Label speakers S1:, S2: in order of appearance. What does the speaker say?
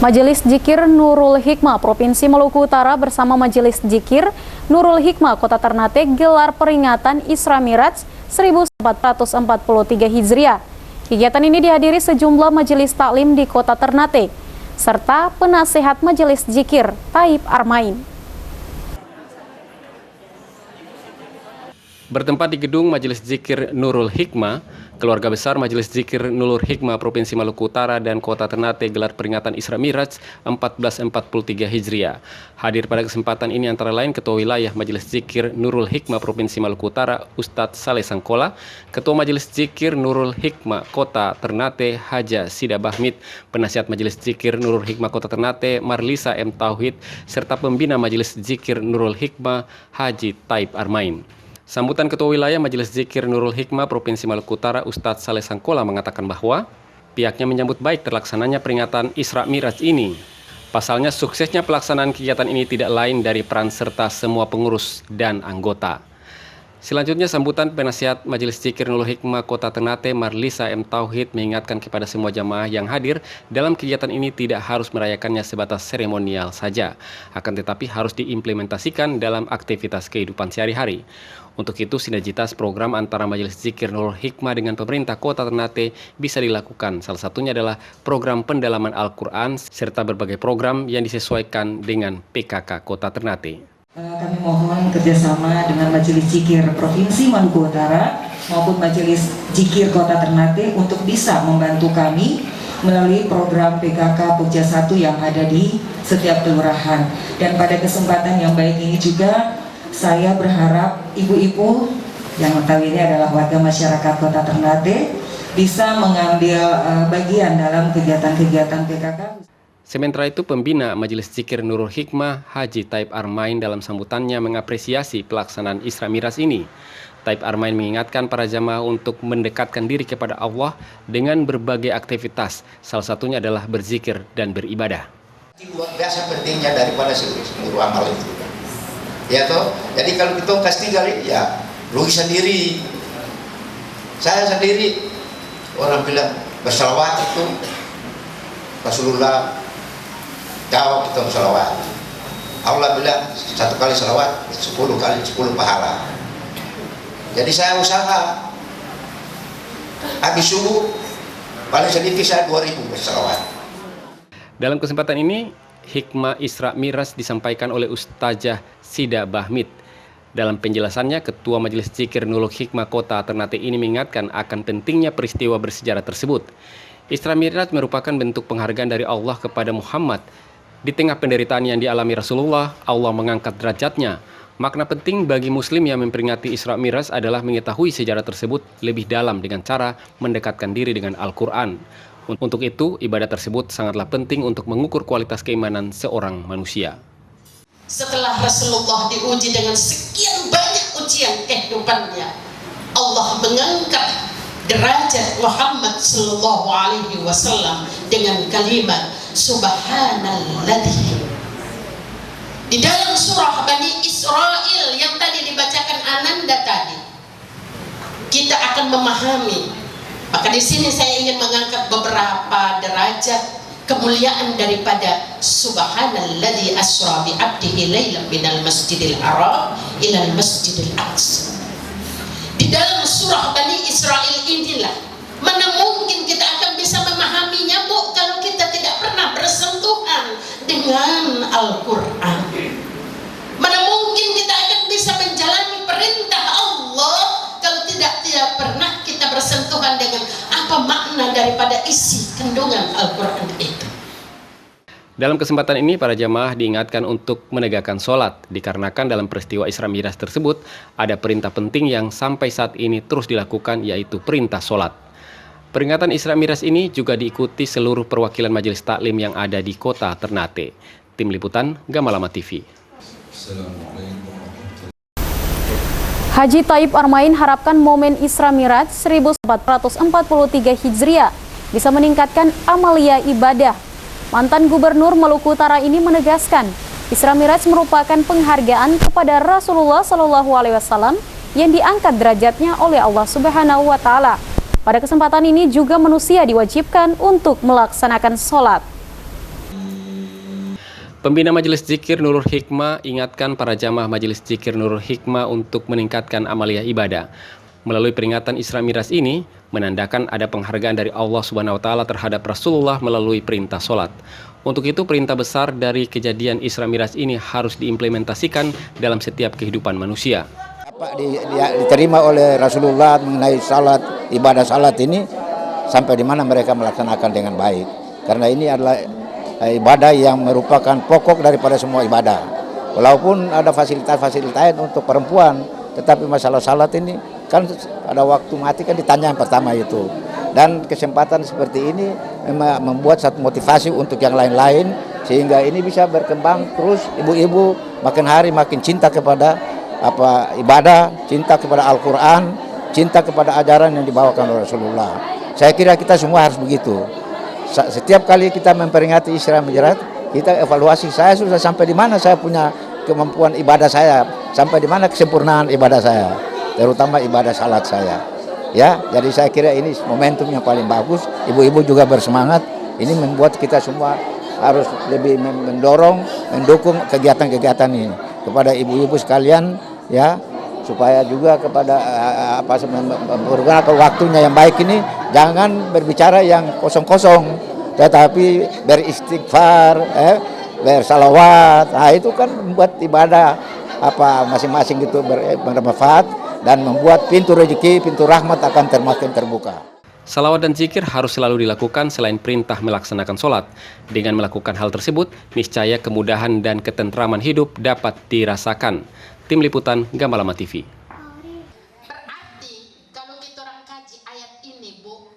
S1: Majelis Dzikir Nurul Hikmah Provinsi Maluku Utara bersama Majelis Dzikir Nurul Hikmah Kota Ternate gelar peringatan Isra Miraj 1443 Hijriah. Kegiatan ini dihadiri sejumlah majelis taklim di Kota Ternate serta penasehat Majelis Dzikir Taib Armain.
S2: Bertempat di gedung Majelis Dzikir Nurul Hikmah, keluarga besar Majelis Dzikir Nurul Hikmah Provinsi Maluku Utara dan Kota Ternate gelar peringatan Isra Miraj 1443 Hijriah. Hadir pada kesempatan ini antara lain Ketua Wilayah Majelis Dzikir Nurul Hikmah Provinsi Maluku Utara Ustadz Saleh Sangkola, Ketua Majelis Dzikir Nurul Hikmah Kota Ternate Haja Sida Bahmid, Penasihat Majelis Dzikir Nurul Hikmah Kota Ternate Marlisa M. Tauhid, serta Pembina Majelis Dzikir Nurul Hikmah Haji Taib Armain. Sambutan Ketua Wilayah Majelis Dzikir Nurul Hikmah Provinsi Maluku Utara Ustadz Saleh Sangkola mengatakan bahwa pihaknya menyambut baik terlaksananya peringatan Isra Miraj ini. Pasalnya suksesnya pelaksanaan kegiatan ini tidak lain dari peran serta semua pengurus dan anggota. Selanjutnya sambutan Penasihat Majelis Dzikir Nurul Hikmah Kota Ternate Marlisa M. Tauhid mengingatkan kepada semua jamaah yang hadir dalam kegiatan ini tidak harus merayakannya sebatas seremonial saja, akan tetapi harus diimplementasikan dalam aktivitas kehidupan sehari-hari. Untuk itu, sinergitas program antara Majelis Dzikir Nurul Hikmah dengan pemerintah Kota Ternate bisa dilakukan. Salah satunya adalah program pendalaman Al-Quran serta berbagai program yang disesuaikan dengan PKK Kota Ternate.
S3: Kami mohon kerjasama dengan Majelis Dzikir Provinsi Maluku Utara maupun Majelis Dzikir Kota Ternate untuk bisa membantu kami melalui program PKK Pokja 1 yang ada di setiap kelurahan. Dan pada kesempatan yang baik ini juga saya berharap ibu-ibu yang notabene adalah warga masyarakat Kota Ternate bisa mengambil bagian dalam kegiatan-kegiatan PKK.
S2: Sementara itu, Pembina Majelis Dzikir Nurul Hikmah Haji Taib Armain dalam sambutannya mengapresiasi pelaksanaan Isra Miraj ini. Taib Armain mengingatkan para jamaah untuk mendekatkan diri kepada Allah dengan berbagai aktivitas, salah satunya adalah berzikir dan beribadah.
S4: Luar biasa pentingnya daripada seluruh amal itu. Ya toh, jadi kalau kita kasih kali, ya lu sendiri, saya sendiri, orang bilang bersalawat itu Rasulullah jawab kita bersalawat. Allah bilang 1 kali salawat 10 kali 10 pahala. Jadi saya usaha habis subuh paling sedikit saya 2000 bersalawat.
S2: Dalam kesempatan ini, hikmah Isra Miraj disampaikan oleh Ustazah Sida Bahmid. Dalam penjelasannya, Ketua Majelis Dzikir Nurul Hikmah Kota Ternate ini mengingatkan akan pentingnya peristiwa bersejarah tersebut. Isra Miraj merupakan bentuk penghargaan dari Allah kepada Muhammad. Di tengah penderitaan yang dialami Rasulullah, Allah mengangkat derajatnya. Makna penting bagi muslim yang memperingati Isra Miraj adalah mengetahui sejarah tersebut lebih dalam dengan cara mendekatkan diri dengan Al-Quran. Untuk itu, ibadah tersebut sangatlah penting untuk mengukur kualitas keimanan seorang manusia.
S5: Setelah Rasulullah diuji dengan sekian banyak ujian kehidupannya, Allah mengangkat derajat Muhammad sallallahu alaihi wasallam dengan kalimat subhanalladzi. Di dalam surah Bani Israel yang tadi dibacakan Ananda tadi, kita akan memahami. Maka di sini saya ingin mengangkat beberapa derajat kemuliaan daripada subhanalladzi asra bi 'abdihi lailan minal masjidil haram ilal masjidil aqsa. Di dalam surah Bani Israel inilah mana mungkin kita akan bisa memahaminya, Bu, kalau kita tidak pernah bersentuhan dengan Al-Quran. Mana mungkin kita akan bisa menjalani perintah Allah kalau tidak pernah kita bersentuhan dengan apa makna daripada isi kandungan Al-Quran itu.
S2: Dalam kesempatan ini, para jamaah diingatkan untuk menegakkan sholat, dikarenakan dalam peristiwa Isra Miraj tersebut ada perintah penting yang sampai saat ini terus dilakukan, yaitu perintah sholat. Peringatan Isra Miraj ini juga diikuti seluruh perwakilan majelis taklim yang ada di Kota Ternate. Tim Liputan Gamalama TV.
S1: Haji Taib Armain harapkan momen Isra Miraj 1443 Hijriah bisa meningkatkan amalia ibadah. Mantan Gubernur Maluku Utara ini menegaskan, Isra Miraj merupakan penghargaan kepada Rasulullah SAW yang diangkat derajatnya oleh Allah Subhanahu wa Ta'ala. Pada kesempatan ini juga manusia diwajibkan untuk melaksanakan sholat.
S2: Pembina Majelis Zikir Nurul Hikmah ingatkan para jamaah Majelis Zikir Nurul Hikmah untuk meningkatkan amaliyah ibadah. Melalui peringatan Isra Mi'raj ini, menandakan ada penghargaan dari Allah Subhanahu wa Ta'ala terhadap Rasulullah melalui perintah sholat. Untuk itu, perintah besar dari kejadian Isra Mi'raj ini harus diimplementasikan dalam setiap kehidupan manusia.
S6: Apa diterima oleh Rasulullah mengenai salat, ibadah salat ini sampai di mana mereka melaksanakan dengan baik. Karena ini adalah ibadah yang merupakan pokok daripada semua ibadah. Walaupun ada fasilitas-fasilitas untuk perempuan, tetapi masalah salat ini kan pada waktu mati kan ditanya yang pertama itu. Dan kesempatan seperti ini membuat satu motivasi untuk yang lain-lain, sehingga ini bisa berkembang terus. Ibu-ibu makin hari makin cinta kepada ibadah, cinta kepada Al-Quran, cinta kepada ajaran yang dibawakan oleh Rasulullah. Saya kira kita semua harus begitu. Setiap kali kita memperingati Isra Mi'raj, kita evaluasi, saya sudah sampai di mana saya punya kemampuan ibadah saya, sampai di mana kesempurnaan ibadah saya, terutama ibadah salat saya. Ya, jadi saya kira ini momentum yang paling bagus. Ibu-ibu juga bersemangat. Ini membuat kita semua harus lebih mendorong, mendukung kegiatan-kegiatan ini kepada ibu-ibu sekalian, ya, supaya juga kepada menggunakan waktunya yang baik ini, jangan berbicara yang kosong-kosong, tetapi beristighfar, bersalawat. Nah, itu kan membuat ibadah masing-masing itu bermanfaat dan membuat pintu rezeki, pintu rahmat akan semakin terbuka.
S2: Salawat dan zikir harus selalu dilakukan selain perintah melaksanakan sholat. Dengan melakukan hal tersebut, niscaya kemudahan dan ketentraman hidup dapat dirasakan. Tim Liputan Gamalama TV.